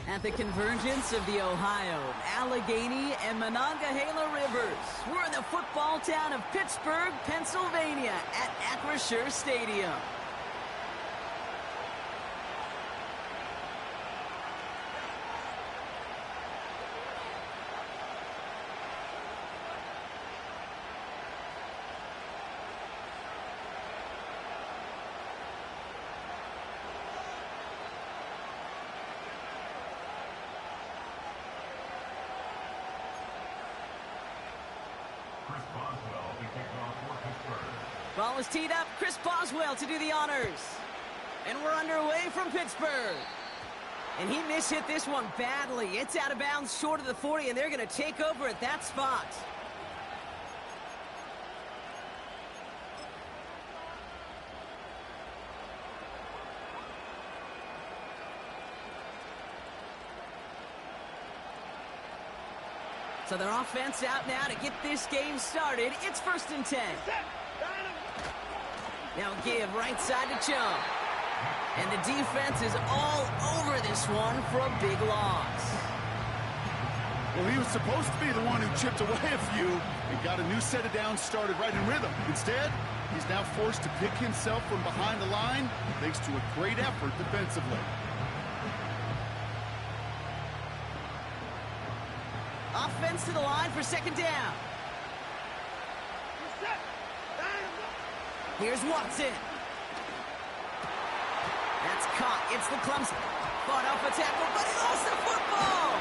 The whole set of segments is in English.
At the convergence of the Ohio, Allegheny, and Monongahela Rivers, we're in the football town of Pittsburgh, Pennsylvania at Acrisure Stadium. Ball is teed up. Chris Boswell to do the honors. And we're underway from Pittsburgh. And he mishit this one badly. It's out of bounds short of the 40, and they're going to take over at that spot. So their offense out now to get this game started. It's 1st and 10. Now give right side to Chung. And the defense is all over this one for a big loss. Well, he was supposed to be the one who chipped away a few and got a new set of downs started right in rhythm. Instead, he's now forced to pick himself from behind the line thanks to a great effort defensively. Offense to the line for 2nd down. Here's Watson. That's caught. It's the Clemson. Fought off a tackle, but he lost the football.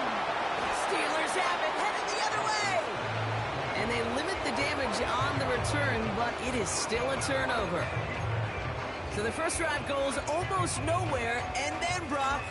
Steelers have it, headed the other way. And they limit the damage on the return, but it is still a turnover. So the first drive goes almost nowhere, and then Brock,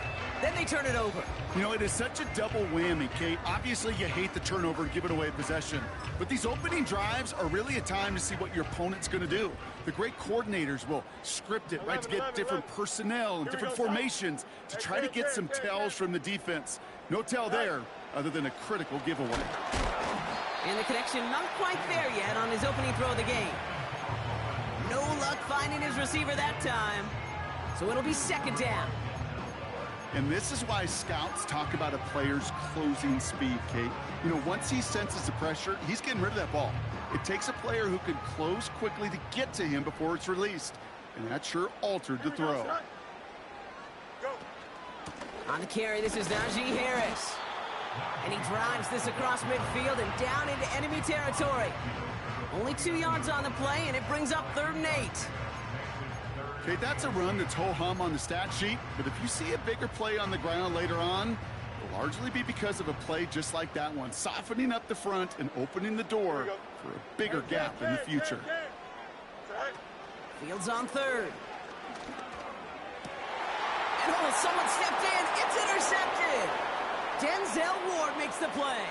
then they turn it over. You know, it is such a double whammy, Kate. Obviously, you hate the turnover and give it away possession. But these opening drives are really a time to see what your opponent's going to do. The great coordinators will script it, right, to get different personnel and different formations to try to get some tells from the defense. No tell there other than a critical giveaway. And the connection not quite there yet on his opening throw of the game. No luck finding his receiver that time. So it'll be 2nd down. And this is why scouts talk about a player's closing speed, Kate. You know, once he senses the pressure, he's getting rid of that ball. It takes a player who can close quickly to get to him before it's released. And that sure altered the throw. On the carry, this is Najee Harris. And he drives this across midfield and down into enemy territory. Only 2 yards on the play, and it brings up 3rd and 8. Okay, that's a run that's ho-hum on the stat sheet, but if you see a bigger play on the ground later on, it'll largely be because of a play just like that one, softening up the front and opening the door for a bigger gap in the future. Fields on 3rd. And oh, someone stepped in. It's intercepted. Denzel Ward makes the play.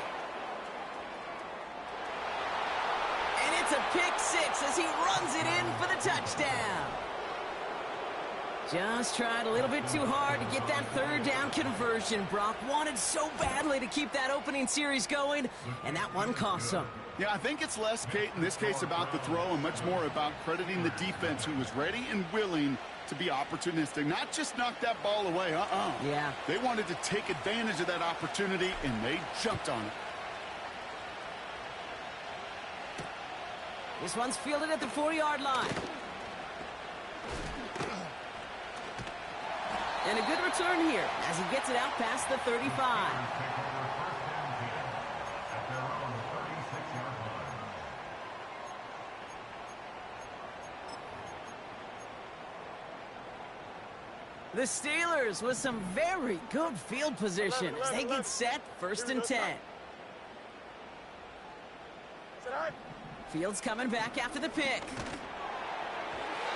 And it's a pick 6 as he runs it in for the touchdown. Just tried a little bit too hard to get that 3rd down conversion. Brock wanted so badly to keep that opening series going, and that one cost him. Yeah, I think it's less, Kate, in this case about the throw and much more about crediting the defense who was ready and willing to be opportunistic. Not just knock that ball away, Yeah. They wanted to take advantage of that opportunity, and they jumped on it. This one's fielded at the 4-yard line. And a good return here as he gets it out past the 35. The Steelers with some very good field position as they get set 1st and 10. Fields coming back after the pick.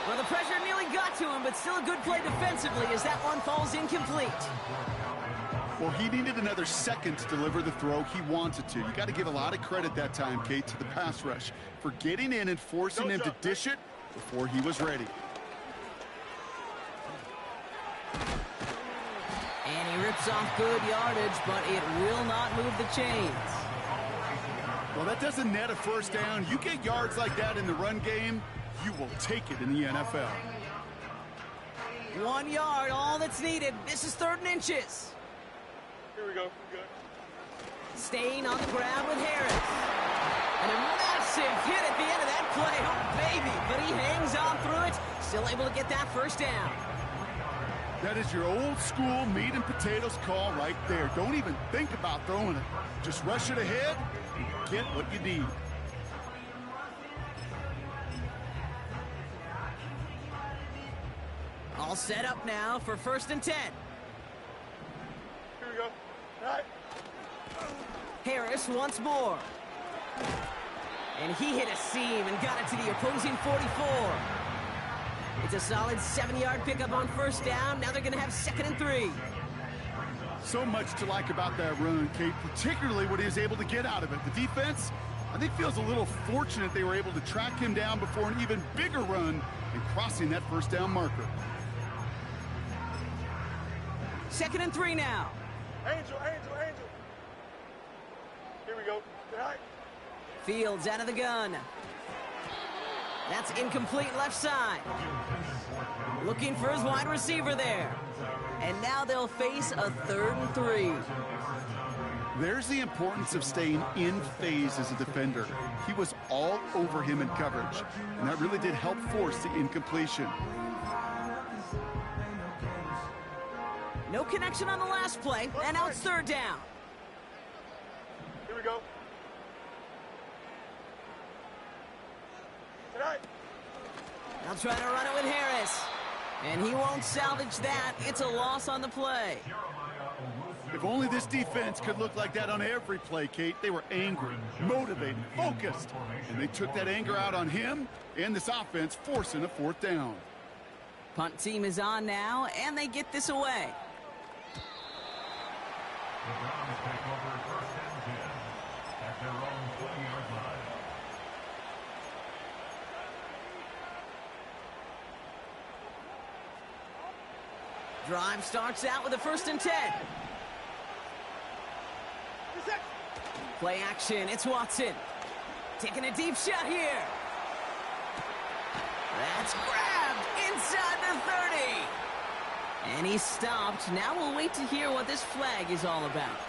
Well, the pressure nearly got to him, but still a good play defensively as that one falls incomplete. Well, he needed another second to deliver the throw he wanted to. You got to give a lot of credit that time, Kate, to the pass rush for getting in and forcing him to dish it before he was ready. And he rips off good yardage, but it will not move the chains. Well, that doesn't net a 1st down. You get yards like that in the run game, you will take it in the NFL. 1 yard, all that's needed. This is 3rd and inches. Here we go. Staying on the ground with Harris. And a massive hit at the end of that play. Oh, baby. But he hangs on through it. Still able to get that first down. That is your old school meat and potatoes call right there. Don't even think about throwing it. Just rush it ahead and get what you need. All set up now for 1st and 10. Here we go. All right. Harris once more. And he hit a seam and got it to the opposing 44. It's a solid 7-yard pickup on 1st down. Now they're going to have 2nd and 3. So much to like about that run, Kate, particularly what he was able to get out of it. The defense, I think, feels a little fortunate they were able to track him down before an even bigger run and crossing that 1st down marker. 2nd and 3 now. Angel. Here we go. All right. Fields out of the gun. That's incomplete left side. Looking for his wide receiver there. And now they'll face a 3rd and 3. There's the importance of staying in phase as a defender. He was all over him in coverage, and that really did help force the incompletion. No connection on the last play, and now it's 3rd down. Here we go. All right. They'll try to run it with Harris. And he won't salvage that. It's a loss on the play. If only this defense could look like that on every play, Kate. They were angry, motivated, focused. And they took that anger out on him and this offense, forcing a 4th down. Punt team is on now, and they get this away. The Browns take over 1st and 10 at their own 20-yard line. Drive starts out with a 1st and 10. Play action, it's Watson. Taking a deep shot here. That's grabbed inside the 30. And he's stopped. Now we'll wait to hear what this flag is all about.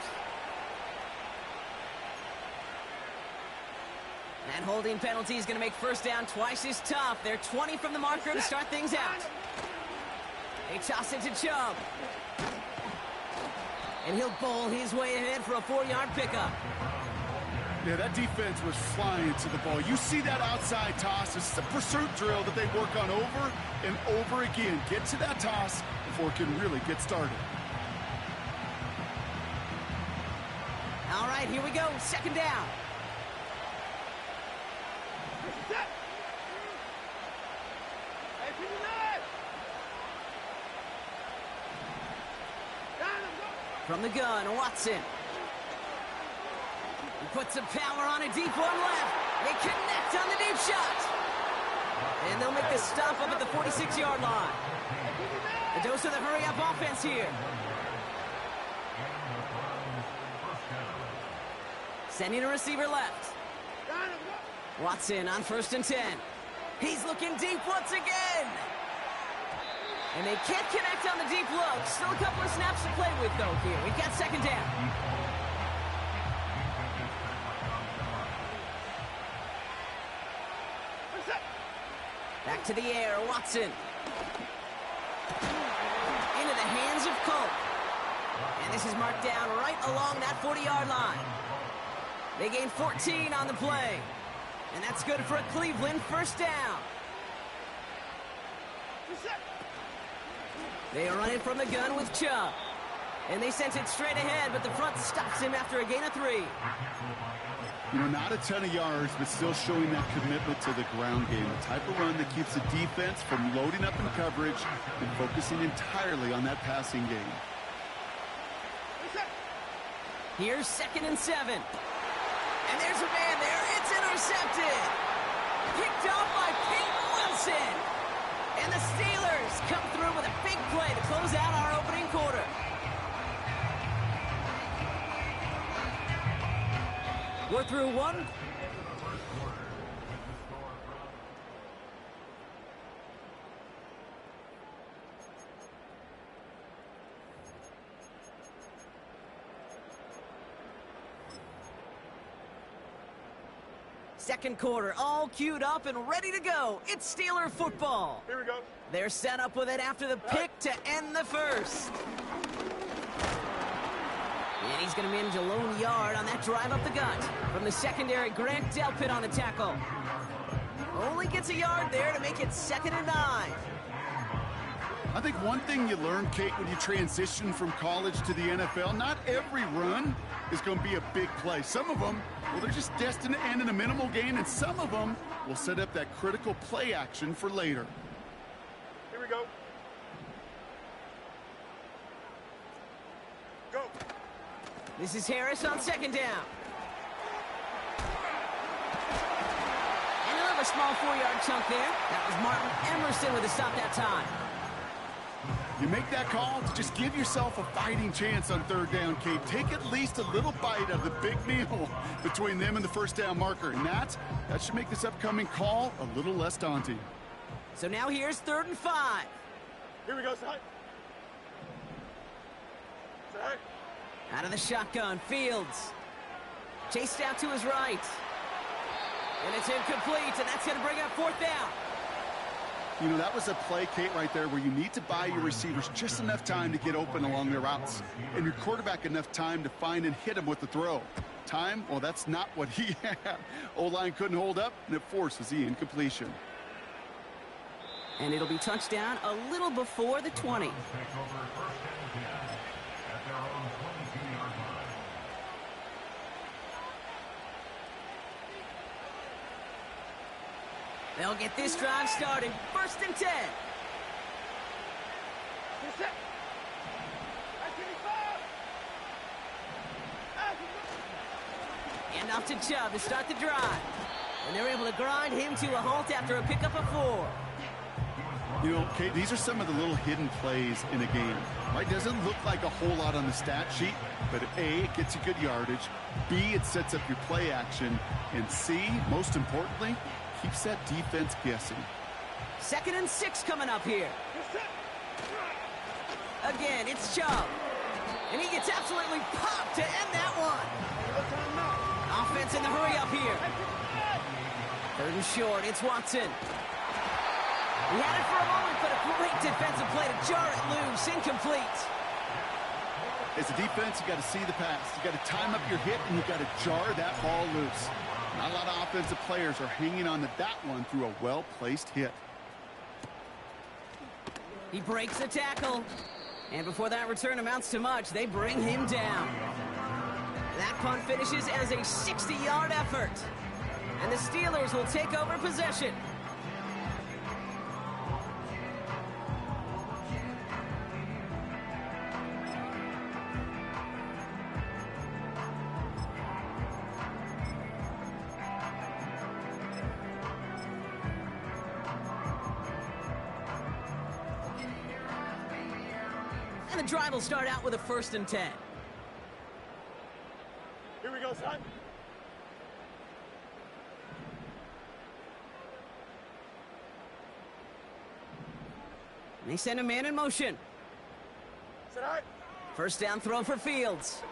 That holding penalty is going to make 1st down twice as tough. They're 20 from the marker to start things out. They toss it to Chubb. And he'll bowl his way ahead for a 4-yard pickup. Yeah, that defense was flying to the ball. You see that outside toss. It's a pursuit drill that they work on over and over again. Get to that toss before it can really get started. All right, here we go. 2nd down. From the gun, Watson. He puts some power on a deep one left. They connect on the deep shot. And they'll make the stop up at the 46-yard line. A dose of the hurry-up offense here. Sending a receiver left. Watson on 1st and 10. He's looking deep once again. And they can't connect on the deep look. Still a couple of snaps to play with, though, here. We've got 2nd down. Back to the air, Watson. Into the hands of Colt. And this is marked down right along that 40-yard line. They gain 14 on the play. And that's good for a Cleveland 1st down. They are running from the gun with Chubb. And they sent it straight ahead, but the front stops him after a gain of 3. You know, not a ton of yards, but still showing that commitment to the ground game. The type of run that keeps the defense from loading up in coverage and focusing entirely on that passing game. Here's 2nd and 7. And there's a man there. It's intercepted. Picked off by Peyton Wilson. And the Steelers come through with a big play to close out our opening quarter. We're through one. Second quarter, all queued up and ready to go. It's Steeler football. Here we go. They're set up with it after the pick to end the first. And he's going to manage a lone yard on that drive up the gut. From the secondary, Grant Delpit on the tackle. Only gets a yard there to make it 2nd and 9. I think one thing you learn, Kate, when you transition from college to the NFL, not every run is going to be a big play. Some of them, well, they're just destined to end in a minimal gain, and some of them will set up that critical play action for later. Here we go. Go. This is Harris on 2nd down. And another small 4-yard chunk there. That was Martin Emerson with a stop that time. You make that call to just give yourself a fighting chance on 3rd down, Kate. Take at least a little bite of the big meal between them and the 1st down marker. And that should make this upcoming call a little less daunting. So now here's 3rd and 5. Here we go, side. Side. Out of the shotgun, Fields. Chased out to his right. And it's incomplete, and that's going to bring up 4th down. You know, that was a play, Kate, right there where you need to buy your receivers just enough time to get open along their routes. And your quarterback enough time to find and hit him with the throw. Time? Well, that's not what he had. O-line couldn't hold up, and it forces the incompletion. And it'll be touchdown a little before the 20. Take over 1st and 10 at their own 22-yard line. They'll get this drive started. 1st and 10. And off to Chubb to start the drive. And they're able to grind him to a halt after a pickup of 4. You know, Kate, these are some of the little hidden plays in a game. Right? Doesn't look like a whole lot on the stat sheet, but A, it gets you good yardage. B, it sets up your play action. And C, most importantly, keeps that defense guessing. 2nd and 6 coming up here. Again, it's Chubb. And he gets absolutely popped to end that one. Offense in the hurry up here. 3rd and short, it's Watson. He had it for a moment, but a great defensive play to jar it loose. Incomplete. As a defense, you got to see the pass. You got to time up your hit, and you got to jar that ball loose. Not a lot of offensive players are hanging on to that one through a well-placed hit. He breaks the tackle. And before that return amounts to much, they bring him down. That punt finishes as a 60-yard effort. And the Steelers will take over possession. And the drive will start out with a 1st and 10. Here we go, son. They send a man in motion. Sit high. 1st down throw for Fields.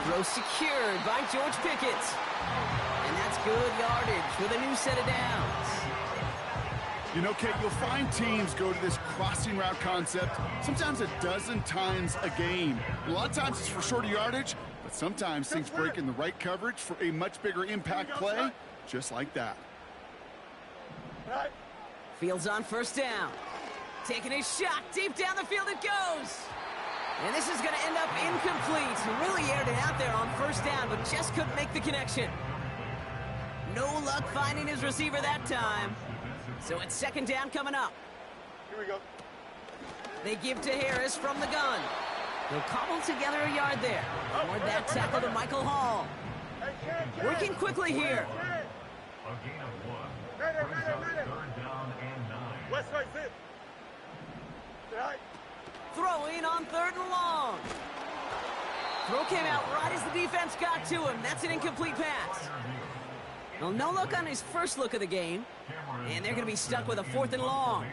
Throw secured by George Pickett. And that's good yardage with a new set of downs. You know, Kate, you'll find teams go to this crossing route concept sometimes a dozen times a game. A lot of times it's for shorter yardage, but sometimes things break in the right coverage for a much bigger impact play, just like that. Right. Fields on 1st down. Taking his shot. Deep down the field it goes. And this is going to end up incomplete. Really aired it out there on 1st down, but just couldn't make the connection. No luck finding his receiver that time. So it's 2nd down coming up. Here we go. They give to Harris from the gun. They'll cobble together a yard there. Toward that tackle to Michael Hall. Working quickly here. A gain of 1. Ready. Brings up 3rd down and 9. West side, sit. Sit high. Throwing on 3rd and long. Throw came out right as the defense got to him. That's an incomplete pass. Well, no look on his first look of the game. And they're going to be stuck with a 4th and long.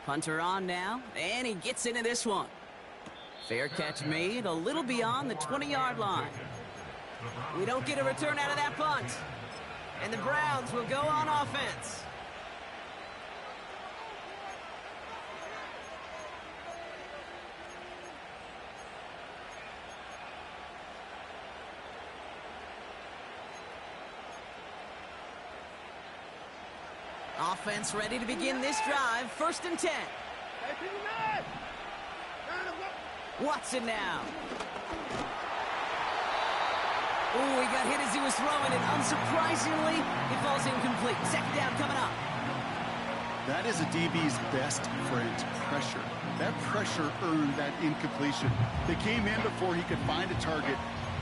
Punter on now, and he gets into this one. Fair catch made a little beyond the 20-yard line. We don't get a return out of that punt. And the Browns will go on offense. Offense ready to begin this drive. 1st and 10. Watson now. Oh, he got hit as he was throwing, and unsurprisingly, it falls incomplete. 2nd down coming up. That is a DB's best friend, pressure. That pressure earned that incompletion. They came in before he could find a target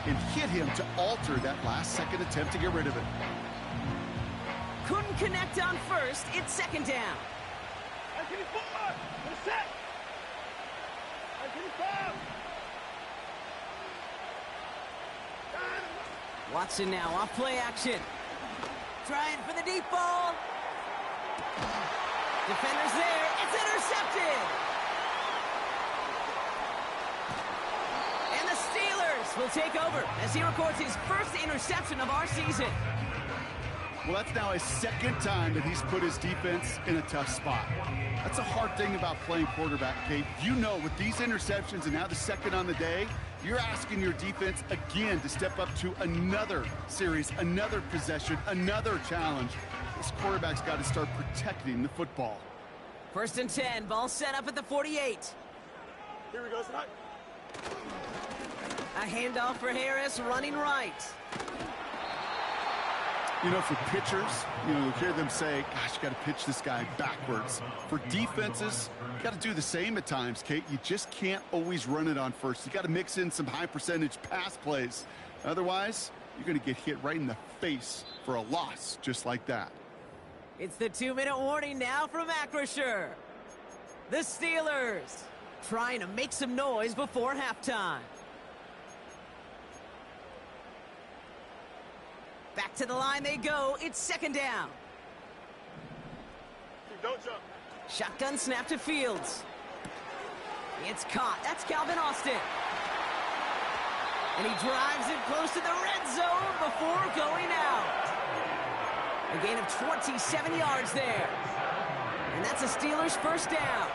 and hit him to alter that last-second attempt to get rid of it. Couldn't connect on 1st. It's 2nd down. Watson now off play action. Trying for the deep ball. Defenders there. It's intercepted. And the Steelers will take over as he records his 1st interception of our season. Well, that's now his 2nd time that he's put his defense in a tough spot. That's a hard thing about playing quarterback, Kate. You know, with these interceptions and now the 2nd on the day, you're asking your defense again to step up to another series, another possession, another challenge. This quarterback's got to start protecting the football. 1st and 10, ball set up at the 48. Here we go, tonight. A handoff for Harris, running right. You know, for pitchers, you hear them say, gosh, you got to pitch this guy backwards. For defenses, you got to do the same at times, Kate. You just can't always run it on 1st. You got to mix in some high-percentage pass plays. Otherwise, you're going to get hit right in the face for a loss just like that. It's the 2-minute warning now from Acrisure. The Steelers trying to make some noise before halftime. Back to the line they go. It's 2nd down. Don't jump. Shotgun snap to Fields. It's caught. That's Calvin Austin. And he drives it close to the red zone before going out. A gain of 27 yards there. And that's a Steelers 1st down.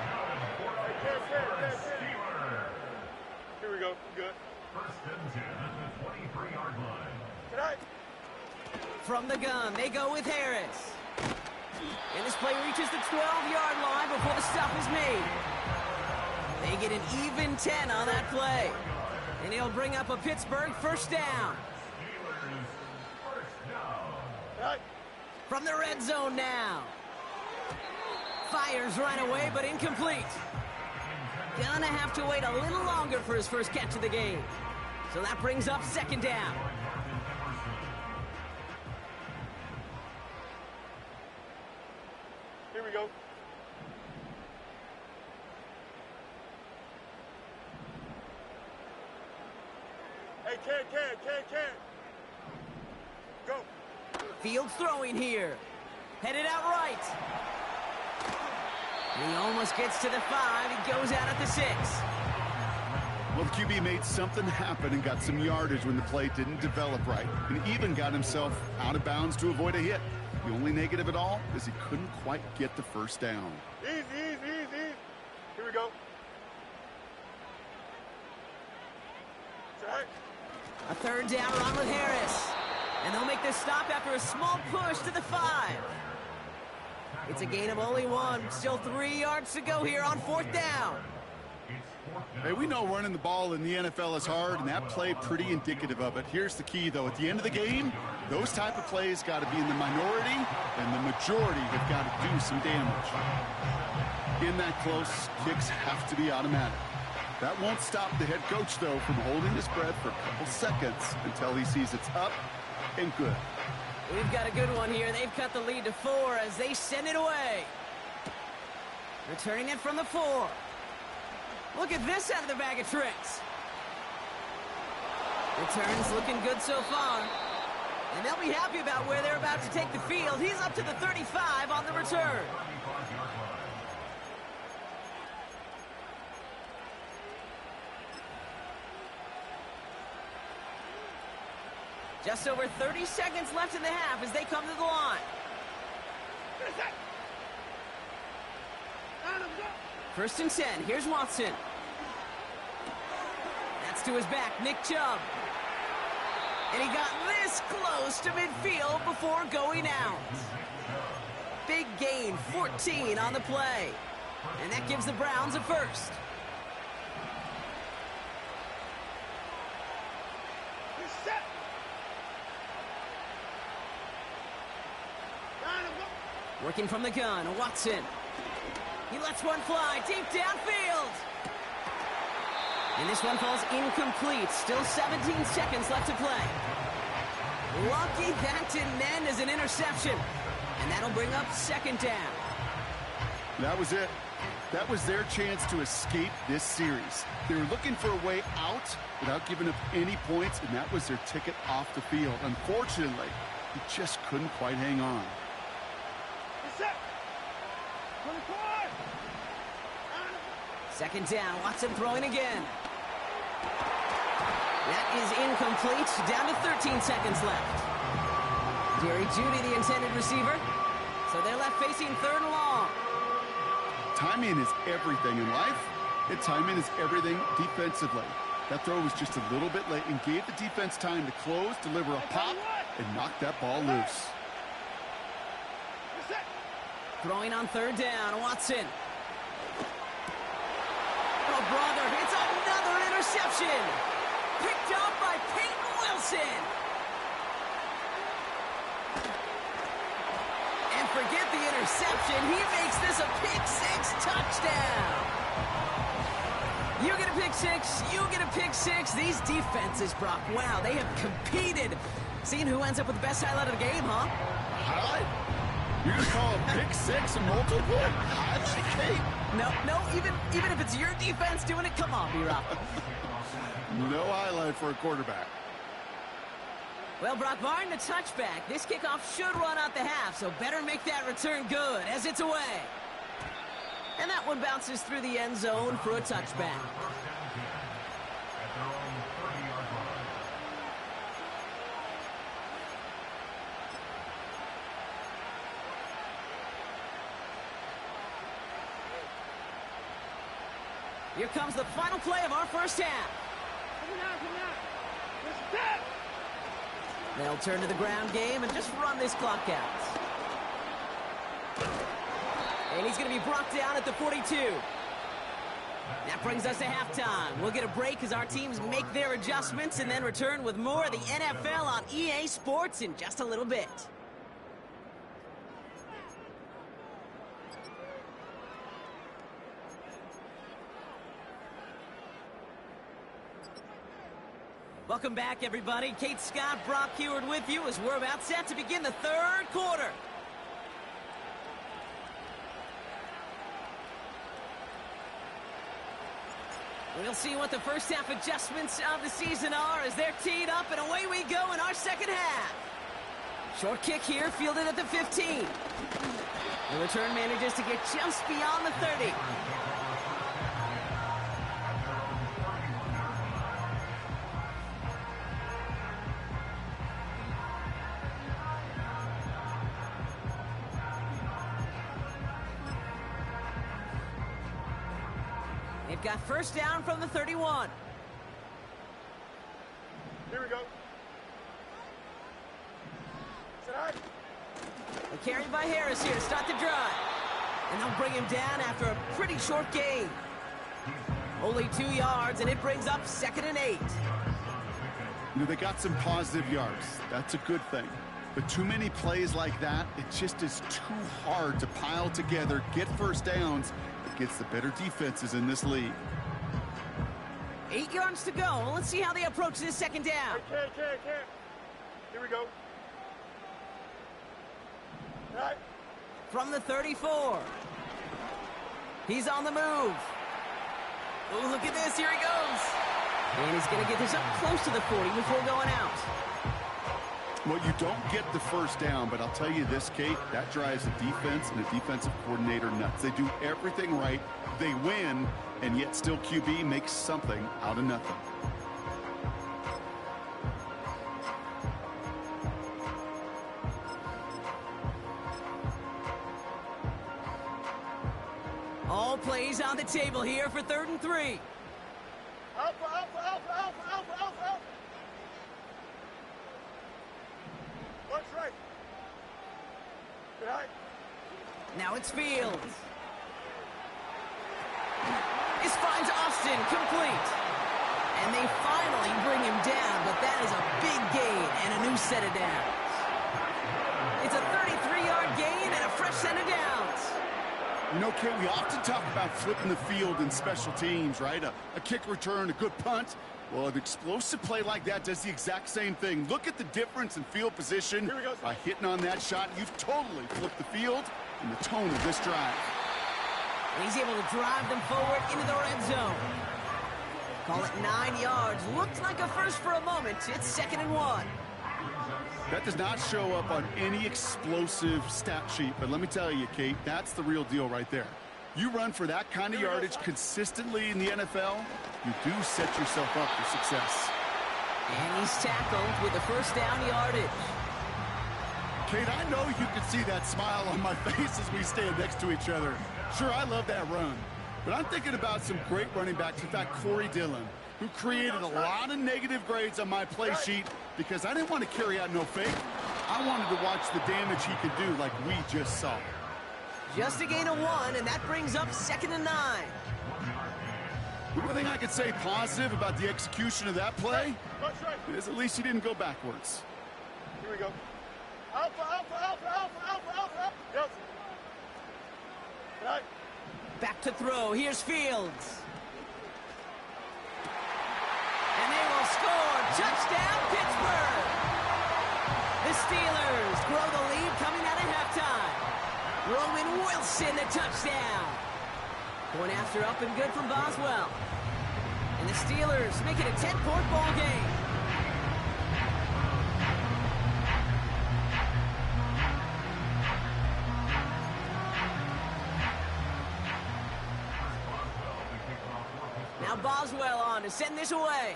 Here we go. Good. 1st and 10 at the 23-yard line. Tonight. From the gun, they go with Harris. And this play reaches the 12-yard line before the stop is made. They get an even 10 on that play. And he'll bring up a Pittsburgh 1st down. From the red zone now. Fires right away, but incomplete. Gonna have to wait a little longer for his 1st catch of the game. So that brings up 2nd down. Here we go. Hey, can. Go. Fields throwing here. Headed out right. He almost gets to the 5. He goes out at the 6. Well, the QB made something happen and got some yardage when the play didn't develop right, and even got himself out of bounds to avoid a hit. The only negative at all is he couldn't quite get the 1st down. Easy. Here we go. Right. A 3rd down run with Harris. And they'll make this stop after a small push to the 5. It's a gain of only 1. Still 3 yards to go here on 4th down. Hey, we know running the ball in the NFL is hard, and that play pretty indicative of it. Here's the key, though. At the end of the game, those type of plays got to be in the minority, and the majority have got to do some damage. In that close, kicks have to be automatic. That won't stop the head coach, though, from holding his breath for a couple seconds until he sees it's up and good. We've got a good one here. They've cut the lead to 4 as they send it away. Returning it from the 4. Look at this out of the bag of tricks. Returns looking good so far. And they'll be happy about where they're about to take the field. He's up to the 35 on the return. Just over 30 seconds left in the half as they come to the line. First and 10. Here's Watson. That's to his back, Nick Chubb. And he got this close to midfield before going out. Big gain, 14 on the play. And that gives the Browns a first. Working from the gun, Watson. He lets one fly deep downfield. And this one falls incomplete. Still 17 seconds left to play. Lucky that didn't end as an interception. And that'll bring up second down. That was it. That was their chance to escape this series. They were looking for a way out without giving up any points, and that was their ticket off the field. Unfortunately, he just couldn't quite hang on. Second down, Watson throwing again. That is incomplete, down to 13 seconds left. Jerry Jeudy, the intended receiver. So they're left facing third and long. Timing is everything in life, and timing is everything defensively. That throw was just a little bit late and gave the defense time to close, deliver a pop, and knock that ball loose. Throwing on third down, Watson. Oh, brother, it's another interception. Picked up by Peyton Wilson. And forget the interception. He makes this a pick-six touchdown. You get a pick-six, you get a pick-six. These defenses, Brock, wow, they have competed. Seeing who ends up with the best highlight of the game, huh? Highlight? You're going to call a pick-six and multiple highlight, Kate? No, even if it's your defense doing it, come on, B-Rock. No highlight for a quarterback. Well, Brock, barring the touchback, this kickoff should run out the half, so better make that return good as it's away. And that one bounces through the end zone for a touchback. Here comes the final play of our first half. They'll turn to the ground game and just run this clock out. And he's going to be brought down at the 42. That brings us to halftime. We'll get a break as our teams make their adjustments and then return with more of the NFL on EA Sports in just a little bit. Welcome back, everybody. Kate Scott, Brock Huard with you as we're about set to begin the third quarter. We'll see what the first half adjustments of the season are as they're teed up, and away we go in our second half. Short kick here, fielded at the 15. The return manages to get just beyond the 30. They've got first down from the 31. Here we go. A carry by Harris here to start the drive. And they'll bring him down after a pretty short gain. Only 2 yards, and it brings up 2nd and 8. You know, they got some positive yards. That's a good thing. But too many plays like that, it just is too hard to pile together, get first downs against the better defenses in this league. 8 yards to go. Let's see how they approach this second down. Can't. Here we go. Right. From the 34. He's on the move. Oh, look at this. Here he goes. And he's going to get this up close to the 40 before going out. Well, you don't get the first down, but I'll tell you this, Kate, that drives the defense and the defensive coordinator nuts. They do everything right, they win, and yet still QB makes something out of nothing. All plays on the table here for 3rd and 3. Alpha, alpha, alpha, alpha, alpha, alpha, alpha. Watch right. Right. Now it's Fields. This finds Austin complete. And they finally bring him down, but that is a big gain and a new set of downs. It's a 33-yard gain and a fresh set of downs. You know, Kate, we often talk about flipping the field in special teams, right? A kick return, a good punt. Well, an explosive play like that does the exact same thing. Look at the difference in field position. By hitting on that shot, you've totally flipped the field and the tone of this drive. And he's able to drive them forward into the red zone. Call it 9 yards. Looked like a first for a moment. It's 2nd and 1. That does not show up on any explosive stat sheet, but let me tell you, Kate, that's the real deal right there. You run for that kind of yardage consistently in the NFL, you do set yourself up for success. And he's tackled with the first down yardage. Kate, I know you can see that smile on my face as we stand next to each other. Sure, I love that run, but I'm thinking about some great running backs. In fact, Corey Dillon, who created a lot of negative grades on my play sheet because I didn't want to carry out no fake. I wanted to watch the damage he could do like we just saw. Just a gain of 1, and that brings up 2nd and 9. The only thing I could say positive about the execution of that play is at least he didn't go backwards. Here we go. Alpha, alpha, alpha, alpha, alpha, alpha, alpha. Yes. Right. Back to throw. Here's Fields. And they will score. Touchdown, Pittsburgh. The Steelers grow the lead coming out of halftime. Roman Wilson, the touchdown. Point after up and good from Boswell. And the Steelers make it a 10-point ball game. Now Boswell on to send this away.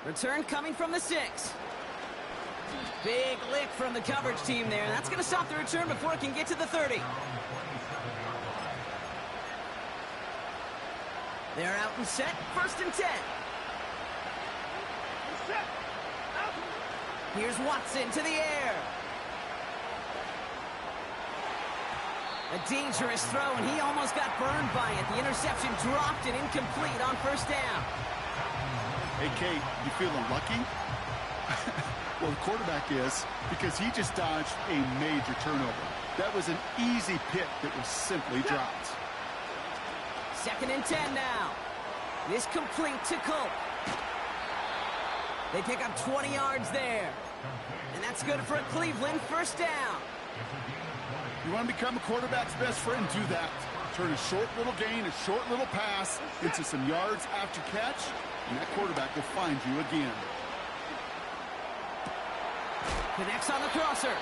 Return coming from the 6. Big lick from the coverage team there. That's going to stop the return before it can get to the 30. They're out and set. 1st and 10. Here's Watson to the air. A dangerous throw, and he almost got burned by it. The interception dropped and incomplete on 1st down. Hey, Kate, you feeling lucky? Well, the quarterback is, because he just dodged a major turnover. That was an easy pick that was simply dropped. 2nd and 10 now. This complete to Culp. They pick up 20 yards there. And that's good for Cleveland. 1st down. You want to become a quarterback's best friend? Do that. Turn a short little gain, a short little pass into some yards after catch, and that quarterback will find you again. Connects on the crosser.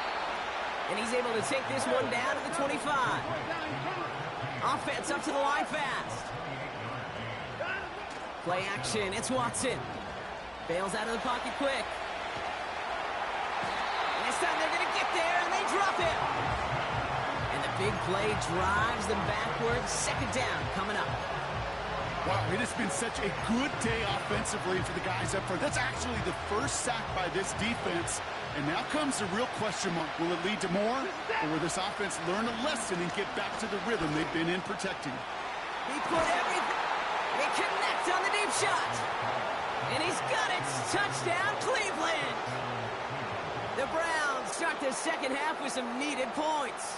And he's able to take this one down to the 25. Offense up to the line fast. Play action. It's Watson. Bails out of the pocket quick. And this time they're going to get there, and they drop him. And the big play drives them backwards. 2nd down coming up. Wow, it has been such a good day offensively for the guys up front. That's actually the first sack by this defense. And now comes the real question mark. Will it lead to more? Or will this offense learn a lesson and get back to the rhythm they've been in protecting? He put everything. They connect on the deep shot. And he's got it. Touchdown, Cleveland. The Browns start the 2nd half with some needed points.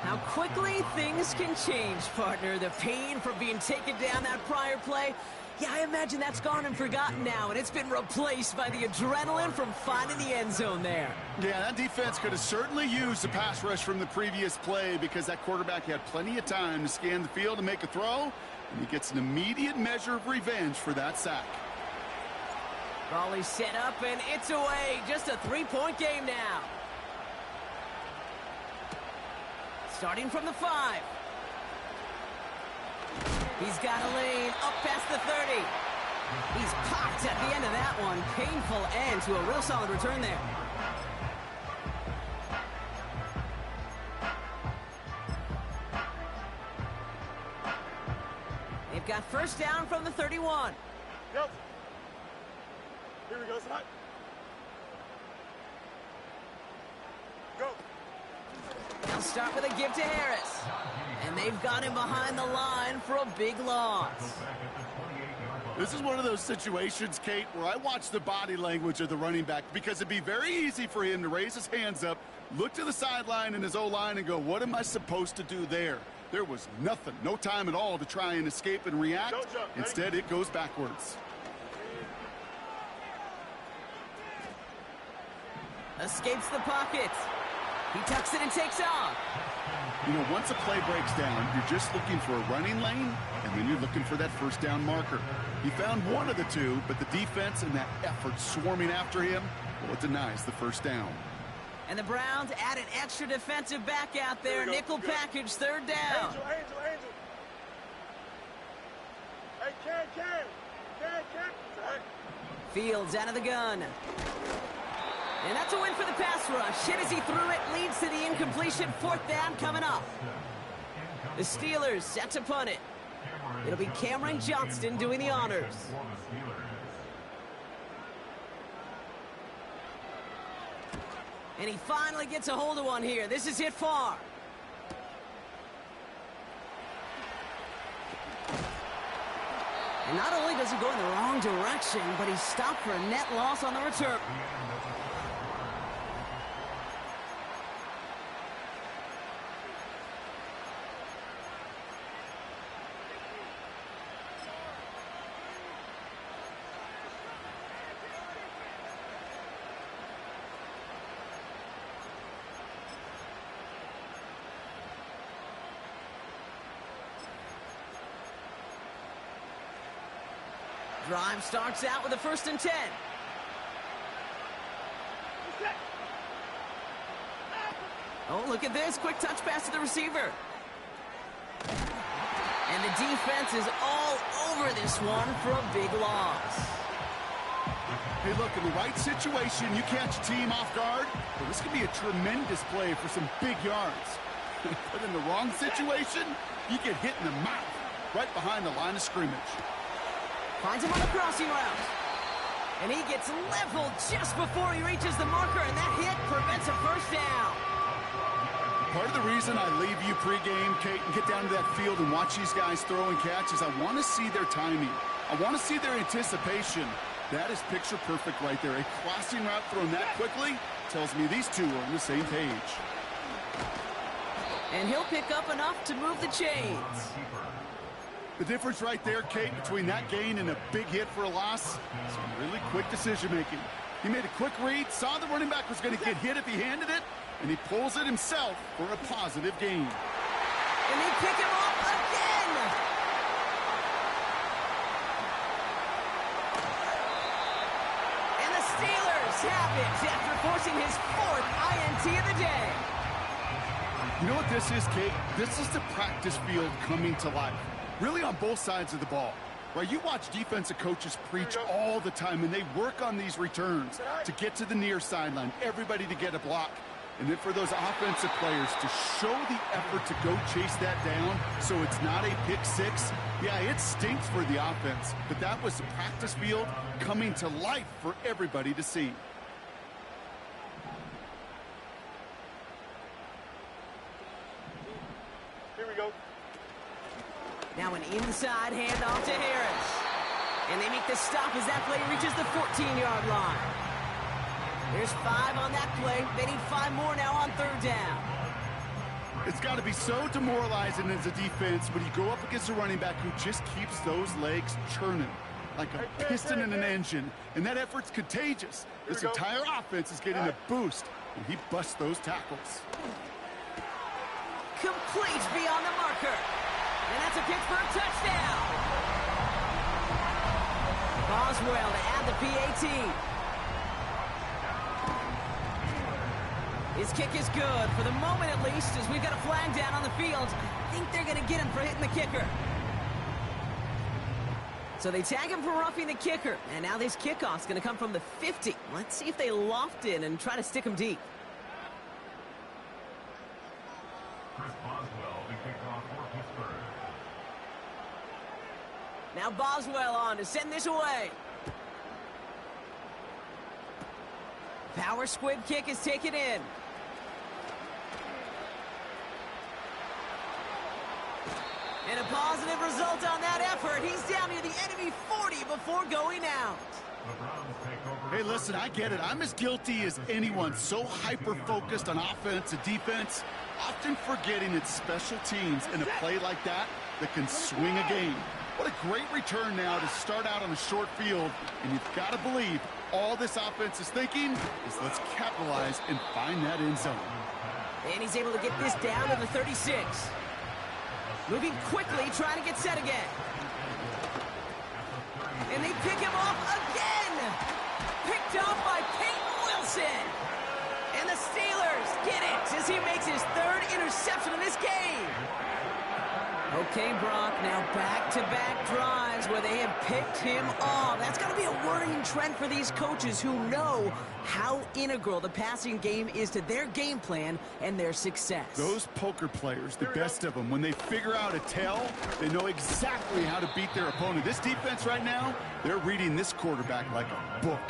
How quickly things can change, partner. The pain from being taken down that prior play, yeah, I imagine that's gone and forgotten now, and it's been replaced by the adrenaline from finding the end zone there. Yeah, that defense could have certainly used the pass rush from the previous play because that quarterback had plenty of time to scan the field and make a throw, and he gets an immediate measure of revenge for that sack. Ball is set up, and it's away. Just a 3-point game now. Starting from the 5. He's got a lane up past the 30. He's popped at the end of that one. Painful end to a real solid return there. got first down from the 31. Go. Here we go, son. Go. They'll start with a give to Harris. And they've got him behind the line for a big loss. This is one of those situations, Kate, where I watch the body language of the running back because it'd be very easy for him to raise his hands up, look to the sideline in his O-line and go, what am I supposed to do there? There was nothing, no time at all to try and escape and react. Instead, it goes backwards. Escapes the pocket. He tucks it and takes off. You know, once a play breaks down, you're just looking for a running lane, and then you're looking for that first down marker. He found one of the two, but the defense and that effort swarming after him, well, it denies the first down. And the Browns add an extra defensive back out there. Nickel package, third down. Angel. Hey, Ken. Fields out of the gun. And that's a win for the pass rush. Hit as he threw it, leads to the incompletion. Fourth down coming up. The Steelers set to punt it. It'll be Cameron Johnston doing the honors. And he finally gets a hold of one here. This is hit far. And not only does he go in the wrong direction, but he's stopped for a net loss on the return. Drive starts out with a 1st and 10. Oh, look at this. Quick touch pass to the receiver. And the defense is all over this one for a big loss. Hey, look, in the right situation, you catch a team off guard, well, this could be a tremendous play for some big yards. But in the wrong situation, you get hit in the mouth right behind the line of scrimmage. Finds him on the crossing route. And he gets leveled just before he reaches the marker, and that hit prevents a first down. Part of the reason I leave you pregame, Kate, and get down to that field and watch these guys throw and catch is I want to see their timing. I want to see their anticipation. That is picture perfect right there. A crossing route thrown that quickly tells me these two are on the same page. And he'll pick up enough to move the chains. The difference right there, Kate, between that gain and a big hit for a loss, some really quick decision-making. He made a quick read, saw the running back was going to get hit if he handed it, and he pulls it himself for a positive gain. And they pick him up again! And the Steelers have it after forcing his 4th INT of the day. You know what this is, Kate? This is the practice field coming to life. Really on both sides of the ball. Right, you watch defensive coaches preach all the time, and they work on these returns to get to the near sideline, everybody to get a block. And then for those offensive players to show the effort to go chase that down so it's not a pick six, yeah, it stinks for the offense. But that was the practice field coming to life for everybody to see. Here we go. Now an inside handoff to Harris. And they make the stop as that play reaches the 14-yard line. There's 5 on that play. They need 5 more now on 3rd down. It's got to be so demoralizing as a defense when you go up against a running back who just keeps those legs churning like a piston in an engine. And that effort's contagious. This entire offense is getting a boost when he busts those tackles. Complete beyond the marker. And that's a Pittsburgh touchdown. Boswell to add the PAT. His kick is good, for the moment at least, as we've got a flag down on the field. I think they're going to get him for hitting the kicker. So they tag him for roughing the kicker, and now this kickoff's going to come from the 50. Let's see if they loft in and try to stick him deep. Chris Boswell, the kickoff for Pittsburgh. Now Boswell on to send this away. Power squib kick is taken in. And a positive result on that effort. He's down near the enemy 40 before going out. Hey, listen, I get it. I'm as guilty as anyone. So hyper-focused on offense and defense, often forgetting it's special teams in a play like that can swing a game. What a great return now to start out on a short field. And you've got to believe all this offense is thinking is let's capitalize and find that end zone. And he's able to get this down to the 36. Moving quickly, trying to get set again. And they pick him off again. Picked off by Peyton Wilson. And the Steelers get it as he makes his third interception in this game. Okay, Brock, now back-to-back drives where they have picked him off. That's got to be a worrying trend for these coaches who know how integral the passing game is to their game plan and their success. Those poker players, the best of them, when they figure out a tell, they know exactly how to beat their opponent. This defense right now, they're reading this quarterback like a book.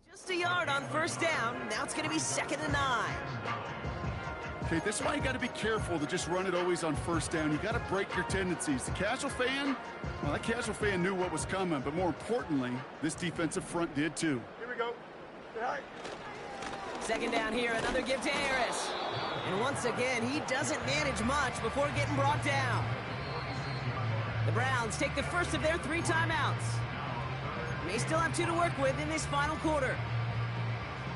Just a yard on first down. Now it's going to be 2nd and 9. Okay, that's why you got to be careful to just run it always on first down. You got to break your tendencies. The casual fan, well, that casual fan knew what was coming, but more importantly, this defensive front did too. Here we go. Say hi. 2nd down here, another give to Harris. And once again, he doesn't manage much before getting brought down. The Browns take the first of their 3 timeouts. They still have 2 to work with in this final quarter.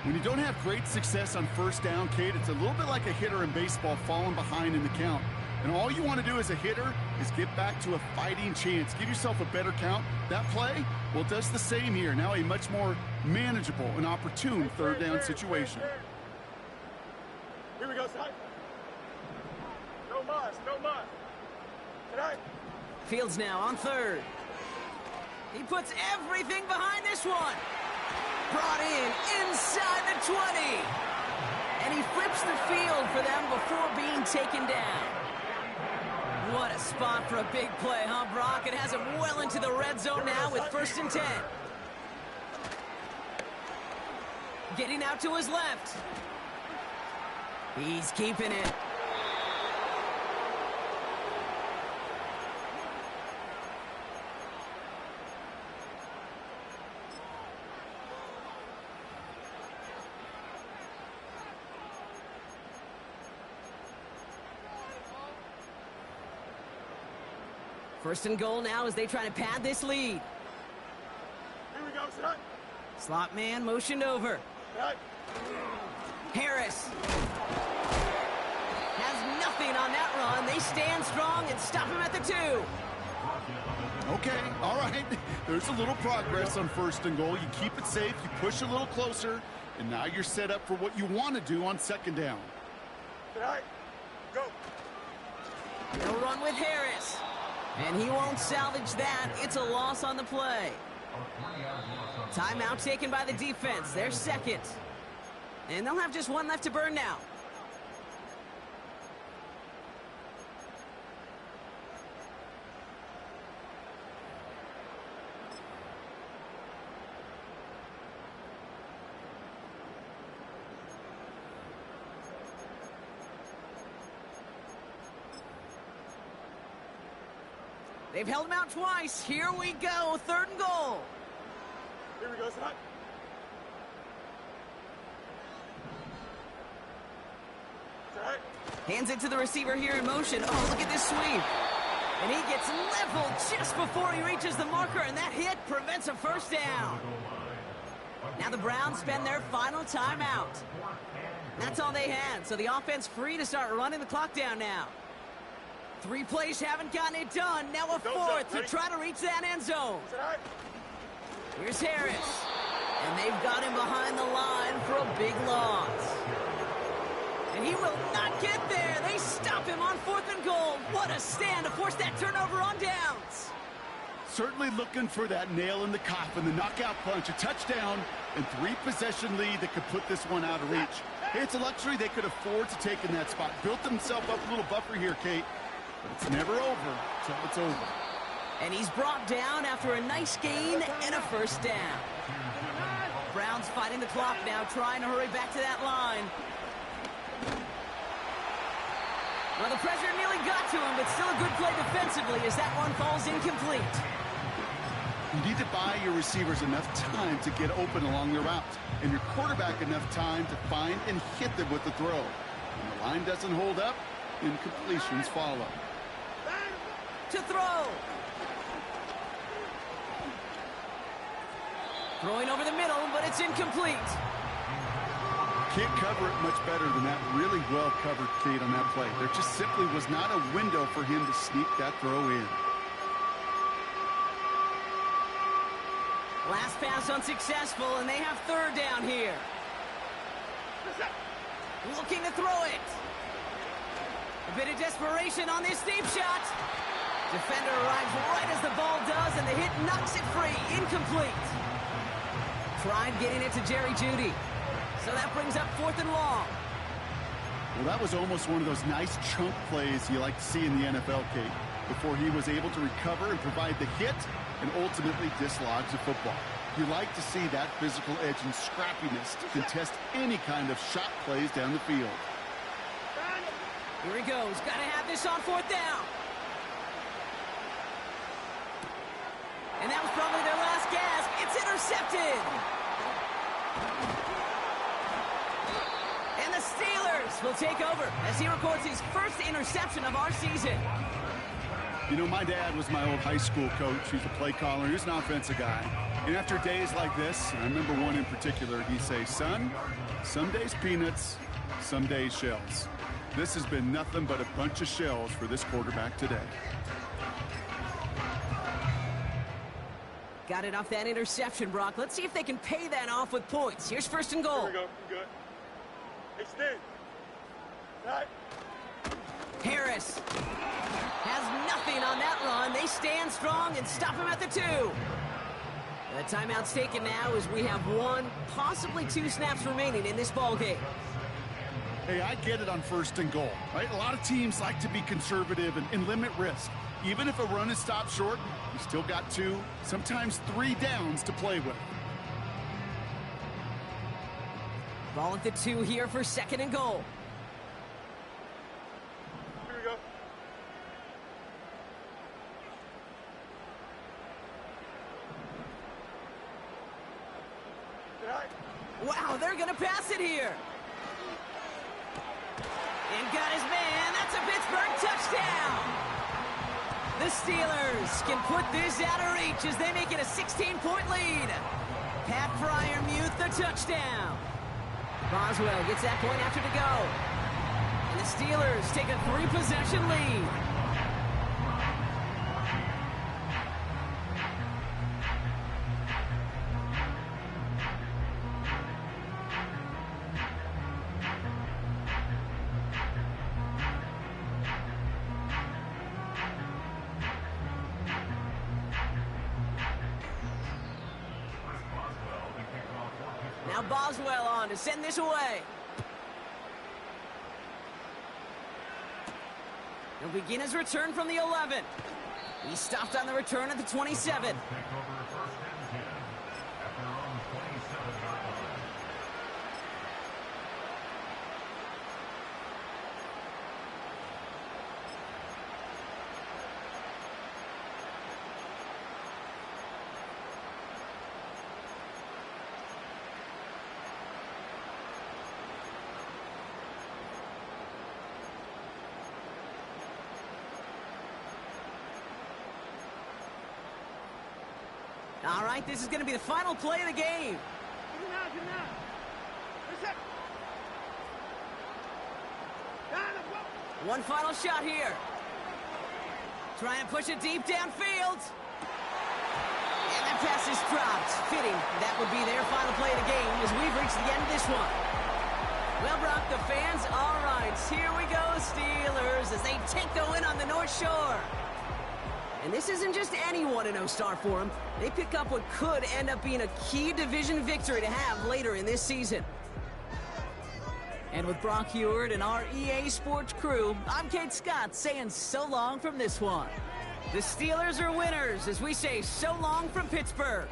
When you don't have great success on first down, Kate, it's a little bit like a hitter in baseball falling behind in the count. And all you want to do as a hitter is get back to a fighting chance. Give yourself a better count. That play, well, does the same here. Now a much more manageable and opportune third down situation. Here we go, son. No mas, no mas. Tonight. Fields now on 3rd. He puts everything behind this one. Brought in inside the 20. And he flips the field for them before being taken down. What a spot for a big play, huh, Brock? It has him well into the red zone now with 1st and 10. Getting out to his left. He's keeping it. First and goal now as they try to pad this lead. Here we go, son. Slot man motioned over. Right. Harris has nothing on that run. They stand strong and stop him at the 2. Okay, all right. There's a little progress on first and goal. You keep it safe, you push a little closer, and now you're set up for what you want to do on 2nd down. Tonight. Go. They'll run with Harris. And he won't salvage that. It's a loss on the play. Timeout taken by the defense. They're 2nd. And they'll have just 1 left to burn now. They've held him out twice. Here we go. 3rd and goal. Here we go, son. Tonight. Hands it to the receiver here in motion. Oh, look at this sweep. And he gets leveled just before he reaches the marker, and that hit prevents a 1st down. Now the Browns spend their final timeout. That's all they had, so the offense free to start running the clock down now. 3 plays haven't gotten it done. Now a Go, 4th to ready? try to reach that end zone. Sit high. Here's Harris. And they've got him behind the line for a big loss. And he will not get there. They stop him on 4th and goal. What a stand to force that turnover on downs. Certainly looking for that nail in the coffin, the knockout punch, a touchdown, and 3-possession lead that could put this one out of reach. Hey, it's a luxury they could afford to take in that spot. Built himself up a little buffer here, Kate. But it's never over till it's over. And he's brought down after a nice gain and a 1st down. Browns fighting the clock now, trying to hurry back to that line. Well, the pressure nearly got to him, but still a good play defensively as that one falls incomplete. You need to buy your receivers enough time to get open along the route, and your quarterback enough time to find and hit them with the throw. When the line doesn't hold up, incompletions follow. To throw. Throwing over the middle, but it's incomplete. Can't cover it much better than that. Really well covered, Kate, on that play. There just simply was not a window for him to sneak that throw in. Last pass unsuccessful, and they have 3rd down here. Looking to throw it. A bit of desperation on this deep shot. Defender arrives right as the ball does, and the hit knocks it free. Incomplete. Tried getting it to Jerry Jeudy. So that brings up 4th and long. Well, that was almost one of those nice chunk plays you like to see in the NFL, Kate, before he was able to recover and provide the hit and ultimately dislodge the football. You like to see that physical edge and scrappiness to contest any kind of shot plays down the field. Here he goes. Got to have this on 4th down. And that was probably their last gasp. It's intercepted. And the Steelers will take over as he records his 1st interception of our season. You know, my dad was my old high school coach. He's a play caller. He was an offensive guy. And after days like this, I remember one in particular, he'd say, son, some days peanuts, some days shells. This has been nothing but a bunch of shells for this quarterback today. Got it off that interception, Brock. Let's see if they can pay that off with points. Here's 1st and goal. Here we go. Good. Extend. Right. Harris has nothing on that run. They stand strong and stop him at the 2. The timeout's taken now as we have 1, possibly 2 snaps remaining in this ball game. Hey, I get it on 1st and goal, right? A lot of teams like to be conservative and limit risk. Even if a run is stopped short, you still got 2, sometimes 3 downs to play with. Ball at the 2 here for 2nd and goal. Here we go. Right. Wow, they're going to pass it here. And got his man. That's a Pittsburgh touchdown. The Steelers can put this out of reach as they make it a 16-point lead. Pat Freiermuth, the touchdown. Boswell gets that point after to go. And the Steelers take a 3-possession lead. Now Boswell on to send this away. He'll begin his return from the 11. He stopped on the return at the 27. Take over 1st and 10 at their own 27-yard line. All right, this is going to be the final play of the game. Get him out, get him out. Reset. Got him, go. One final shot here. Try and push it deep downfield. And that pass is dropped. Fitting. That would be their final play of the game as we've reached the end of this one. Well, Brock, the fans, all right. Here we go, Steelers, as they take the win on the North Shore. And this isn't just any 1-0 start for them. They pick up what could end up being a key division victory to have later in this season. And with Brock Heward and our EA Sports crew, I'm Kate Scott saying so long from this one. The Steelers are winners as we say so long from Pittsburgh.